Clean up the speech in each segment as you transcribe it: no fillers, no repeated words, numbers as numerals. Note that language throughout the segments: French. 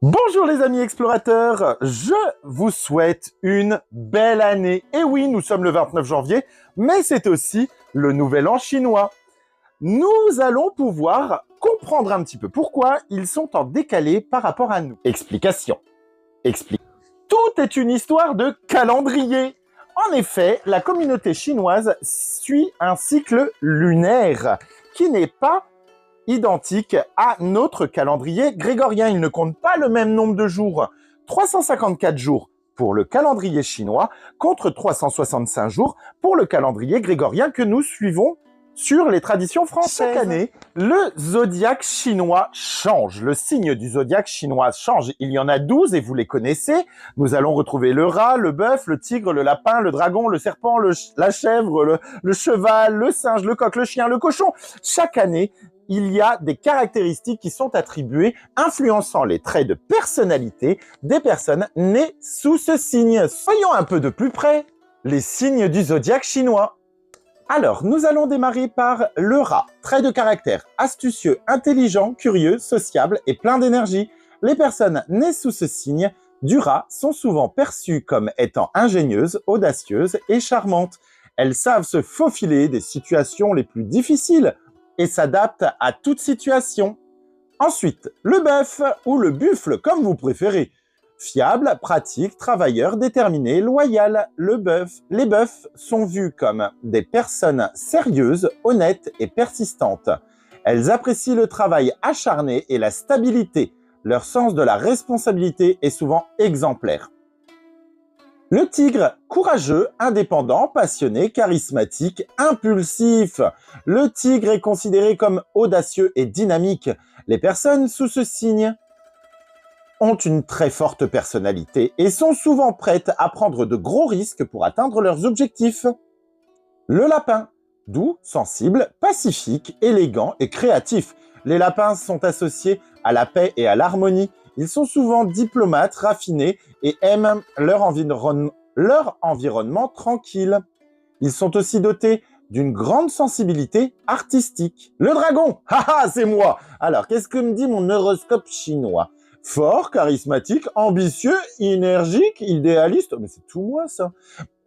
Bonjour les amis explorateurs, je vous souhaite une belle année. Et oui, nous sommes le 29 janvier, mais c'est aussi le nouvel an chinois. Nous allons pouvoir comprendre un petit peu pourquoi ils sont en décalé par rapport à nous. Explication. Tout est une histoire de calendrier. En effet, la communauté chinoise suit un cycle lunaire qui n'est pas identique à notre calendrier grégorien. Il ne compte pas le même nombre de jours. 354 jours pour le calendrier chinois contre 365 jours pour le calendrier grégorien que nous suivons sur les traditions françaises. Chaque année, le zodiaque chinois change. Le signe du zodiaque chinois change. Il y en a 12 et vous les connaissez. Nous allons retrouver le rat, le bœuf, le tigre, le lapin, le dragon, le serpent, la chèvre, le cheval, le singe, le coq, le chien, le cochon. Chaque année, il y a des caractéristiques qui sont attribuées, influençant les traits de personnalité des personnes nées sous ce signe. Soyons un peu de plus près les signes du zodiaque chinois. Alors, nous allons démarrer par le rat. Trait de caractère, astucieux, intelligent, curieux, sociable et plein d'énergie. Les personnes nées sous ce signe du rat sont souvent perçues comme étant ingénieuses, audacieuses et charmantes. Elles savent se faufiler des situations les plus difficiles et s'adaptent à toute situation. Ensuite, le bœuf ou le buffle, comme vous préférez. Fiable, pratique, travailleur, déterminé, loyal. Les bœufs sont vus comme des personnes sérieuses, honnêtes et persistantes. Elles apprécient le travail acharné et la stabilité. Leur sens de la responsabilité est souvent exemplaire. Le tigre, courageux, indépendant, passionné, charismatique, impulsif. Le tigre est considéré comme audacieux et dynamique. Les personnes sous ce signe ont une très forte personnalité et sont souvent prêtes à prendre de gros risques pour atteindre leurs objectifs. Le lapin, doux, sensible, pacifique, élégant et créatif. Les lapins sont associés à la paix et à l'harmonie. Ils sont souvent diplomates, raffinés et aiment leur environnement tranquille. Ils sont aussi dotés d'une grande sensibilité artistique. Le dragon, haha, c'est moi. Alors, qu'est-ce que me dit mon horoscope chinois? Fort, charismatique, ambitieux, énergique, idéaliste. Mais c'est tout moi, ça.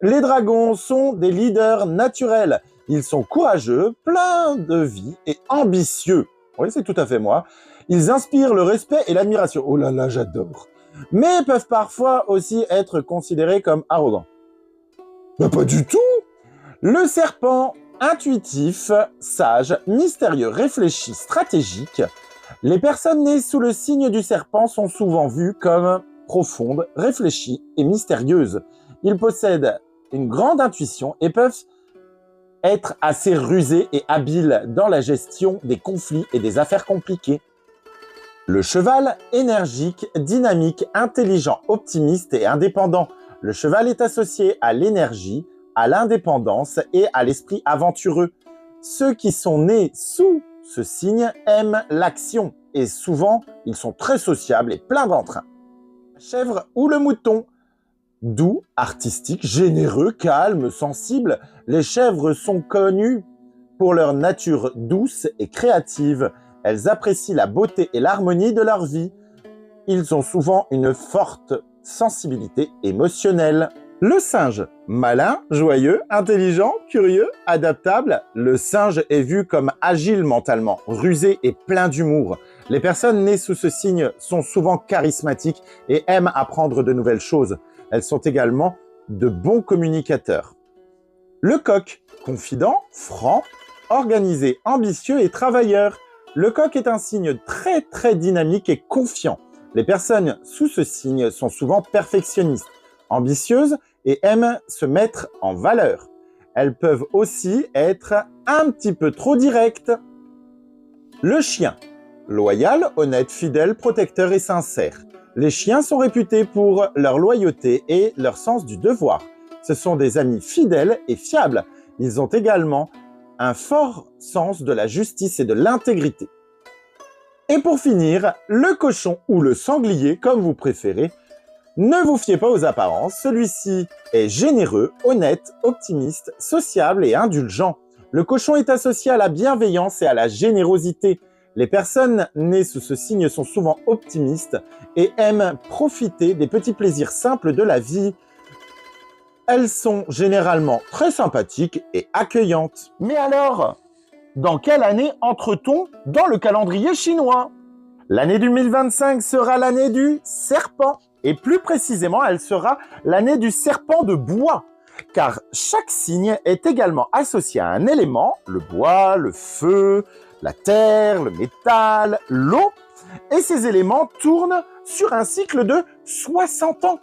Les dragons sont des leaders naturels. Ils sont courageux, pleins de vie et ambitieux. Oui, c'est tout à fait moi. Ils inspirent le respect et l'admiration. Oh là là, j'adore. Mais peuvent parfois aussi être considérés comme arrogants. Bah pas du tout. Le serpent, intuitif, sage, mystérieux, réfléchi, stratégique. Les personnes nées sous le signe du serpent sont souvent vues comme profondes, réfléchies et mystérieuses. Ils possèdent une grande intuition et peuvent être assez rusés et habiles dans la gestion des conflits et des affaires compliquées. Le cheval, énergique, dynamique, intelligent, optimiste et indépendant. Le cheval est associé à l'énergie, à l'indépendance et à l'esprit aventureux. Ceux qui sont nés sous ce signe aiment l'action et souvent, ils sont très sociables et pleins d'entrain. La chèvre ou le mouton, doux, artistique, généreux, calme, sensible, les chèvres sont connues pour leur nature douce et créative. Elles apprécient la beauté et l'harmonie de leur vie. Ils ont souvent une forte sensibilité émotionnelle. Le singe, malin, joyeux, intelligent, curieux, adaptable. Le singe est vu comme agile mentalement, rusé et plein d'humour. Les personnes nées sous ce signe sont souvent charismatiques et aiment apprendre de nouvelles choses. Elles sont également de bons communicateurs. Le coq, confident, franc, organisé, ambitieux et travailleur. Le coq est un signe très dynamique et confiant. Les personnes sous ce signe sont souvent perfectionnistes, ambitieuses et aiment se mettre en valeur. Elles peuvent aussi être un petit peu trop directes. Le chien, loyal, honnête, fidèle, protecteur et sincère. Les chiens sont réputés pour leur loyauté et leur sens du devoir. Ce sont des amis fidèles et fiables. Ils ont également un fort sens de la justice et de l'intégrité. Et pour finir, le cochon ou le sanglier, comme vous préférez. Ne vous fiez pas aux apparences, celui-ci est généreux, honnête, optimiste, sociable et indulgent. Le cochon est associé à la bienveillance et à la générosité. Les personnes nées sous ce signe sont souvent optimistes et aiment profiter des petits plaisirs simples de la vie. Elles sont généralement très sympathiques et accueillantes. Mais alors, dans quelle année entre-t-on dans le calendrier chinois? L'année 2025 sera l'année du serpent. Et plus précisément, elle sera l'année du serpent de bois. Car chaque signe est également associé à un élément, le bois, le feu, la terre, le métal, l'eau. Et ces éléments tournent sur un cycle de 60 ans.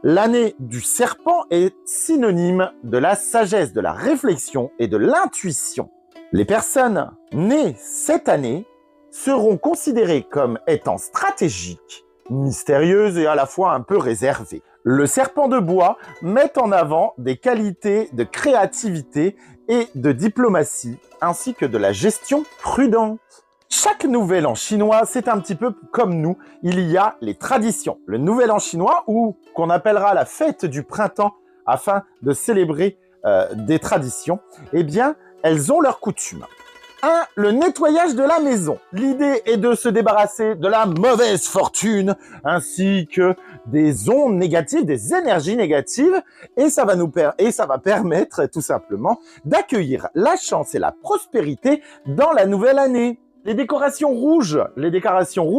L'année du serpent est synonyme de la sagesse, de la réflexion et de l'intuition. Les personnes nées cette année seront considérées comme étant stratégiques, mystérieuses et à la fois un peu réservées. Le serpent de bois met en avant des qualités de créativité et de diplomatie, ainsi que de la gestion prudente. Chaque nouvel an chinois, c'est un petit peu comme nous, il y a les traditions. Le nouvel an chinois, ou qu'on appellera la fête du printemps, afin de célébrer des traditions, eh bien, elles ont leurs coutumes. 1. Le nettoyage de la maison. L'idée est de se débarrasser de la mauvaise fortune, ainsi que des ondes négatives, des énergies négatives, et ça va permettre tout simplement d'accueillir la chance et la prospérité dans la nouvelle année. Les décorations rouges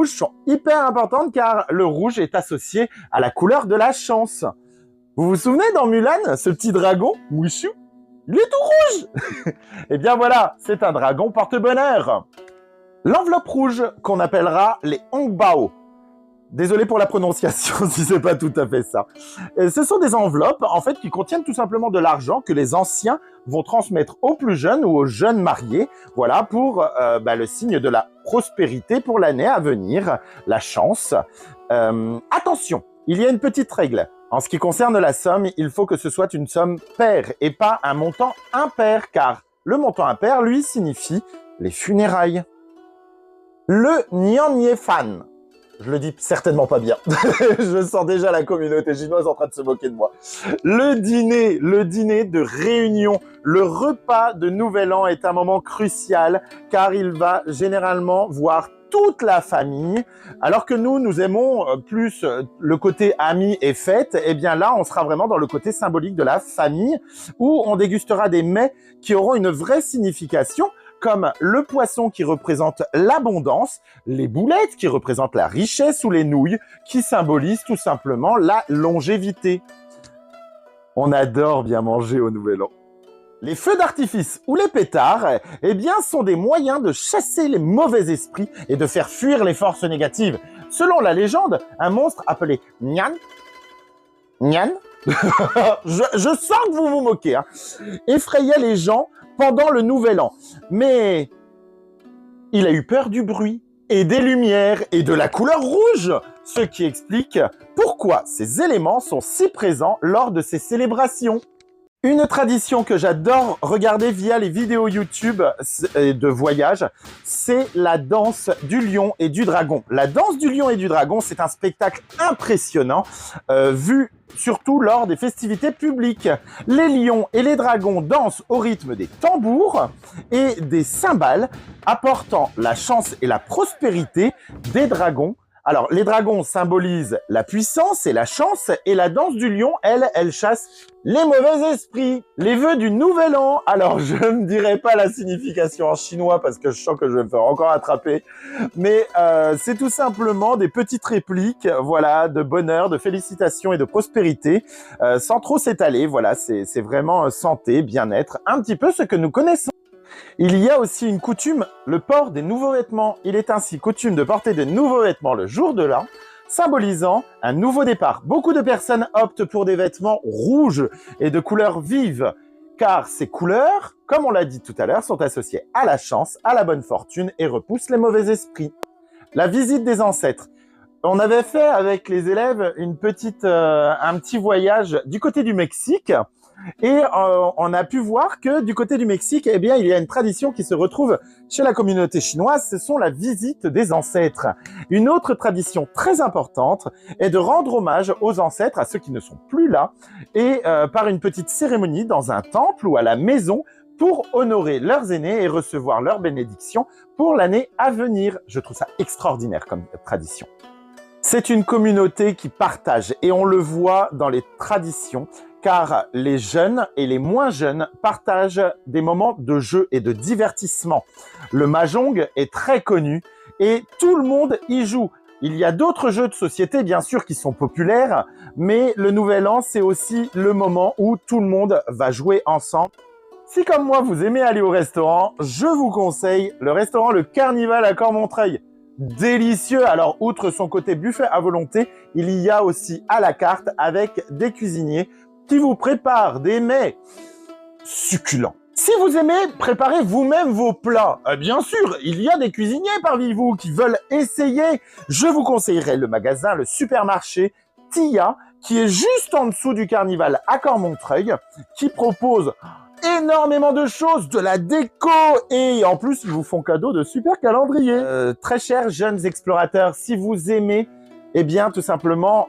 sont hyper importantes car le rouge est associé à la couleur de la chance. Vous vous souvenez dans Mulan, ce petit dragon, Mushu? Il est tout rouge. Eh bien voilà, c'est un dragon porte-bonheur. L'enveloppe rouge, qu'on appellera les hongbao. Désolé pour la prononciation si c'est pas tout à fait ça. Ce sont des enveloppes en fait qui contiennent tout simplement de l'argent que les anciens vont transmettre aux plus jeunes ou aux jeunes mariés. Voilà pour le signe de la prospérité pour l'année à venir, la chance. Attention, il y a une petite règle. En ce qui concerne la somme, il faut que ce soit une somme paire et pas un montant impair, car le montant impair, lui, signifie les funérailles. Le Nian-Ye-Fan. Je le dis certainement pas bien. Je sens déjà la communauté chinoise en train de se moquer de moi. Le dîner de réunion, le repas de Nouvel An est un moment crucial, car il va généralement voir toute la famille, alors que nous aimons plus le côté amis et fêtes. Eh bien là, on sera vraiment dans le côté symbolique de la famille, où on dégustera des mets qui auront une vraie signification, comme le poisson qui représente l'abondance, les boulettes qui représentent la richesse ou les nouilles qui symbolisent tout simplement la longévité. On adore bien manger au Nouvel An. Les feux d'artifice ou les pétards, eh bien, sont des moyens de chasser les mauvais esprits et de faire fuir les forces négatives. Selon la légende, un monstre appelé Nian, je sens que vous vous moquez, effrayait les gens pendant le Nouvel An. Mais il a eu peur du bruit et des lumières et de la couleur rouge, ce qui explique pourquoi ces éléments sont si présents lors de ces célébrations. Une tradition que j'adore regarder via les vidéos YouTube de voyage, c'est la danse du lion et du dragon. La danse du lion et du dragon, c'est un spectacle impressionnant, vu surtout lors des festivités publiques. Les lions et les dragons dansent au rythme des tambours et des cymbales, apportant la chance et la prospérité des dragons. Alors, les dragons symbolisent la puissance et la chance, et la danse du lion, elle chasse les mauvais esprits. Les vœux du Nouvel An. Alors, je ne dirai pas la signification en chinois parce que je sens que je vais me faire encore attraper. Mais c'est tout simplement des petites répliques, voilà, de bonheur, de félicitations et de prospérité, sans trop s'étaler. Voilà, c'est vraiment santé, bien-être, un petit peu ce que nous connaissons. Il y a aussi une coutume, le port des nouveaux vêtements. Il est ainsi coutume de porter de nouveaux vêtements le jour de l'an, symbolisant un nouveau départ. Beaucoup de personnes optent pour des vêtements rouges et de couleurs vives, car ces couleurs, comme on l'a dit tout à l'heure, sont associées à la chance, à la bonne fortune et repoussent les mauvais esprits. La visite des ancêtres. On avait fait avec les élèves un petit voyage du côté du Mexique. Et on a pu voir que du côté du Mexique, eh bien, il y a une tradition qui se retrouve chez la communauté chinoise, ce sont la visite des ancêtres. Une autre tradition très importante est de rendre hommage aux ancêtres, à ceux qui ne sont plus là, et par une petite cérémonie dans un temple ou à la maison pour honorer leurs aînés et recevoir leur bénédiction pour l'année à venir. Je trouve ça extraordinaire comme tradition. C'est une communauté qui partage et on le voit dans les traditions car les jeunes et les moins jeunes partagent des moments de jeu et de divertissement. Le Mahjong est très connu et tout le monde y joue. Il y a d'autres jeux de société, bien sûr, qui sont populaires, mais le Nouvel An, c'est aussi le moment où tout le monde va jouer ensemble. Si, comme moi, vous aimez aller au restaurant, je vous conseille le restaurant Le Carnival à Cormontreuil. Délicieux! Alors, outre son côté buffet à volonté, il y a aussi à la carte avec des cuisiniers qui vous préparent des mets succulents. Si vous aimez préparer vous-même vos plats, bien sûr, il y a des cuisiniers parmi vous qui veulent essayer. Je vous conseillerais le magasin, le supermarché Tia, qui est juste en dessous du Carnival à Cormontreuil, qui propose énormément de choses, de la déco et en plus, ils vous font cadeau de super calendriers. Très chers jeunes explorateurs, si vous aimez eh bien, tout simplement,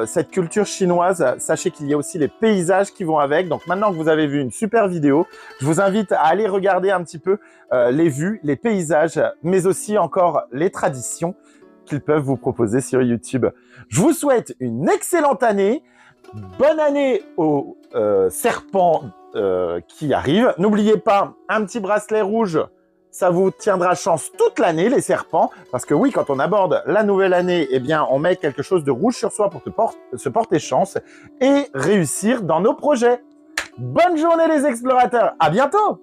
cette culture chinoise, sachez qu'il y a aussi les paysages qui vont avec. Donc, maintenant que vous avez vu une super vidéo, je vous invite à aller regarder un petit peu les vues, les paysages, mais aussi encore les traditions qu'ils peuvent vous proposer sur YouTube. Je vous souhaite une excellente année. Bonne année aux serpents qui arrivent. N'oubliez pas, un petit bracelet rouge. Ça vous tiendra chance toute l'année, les serpents, parce que oui, quand on aborde la nouvelle année, eh bien, on met quelque chose de rouge sur soi pour se porter chance et réussir dans nos projets. Bonne journée les explorateurs, à bientôt!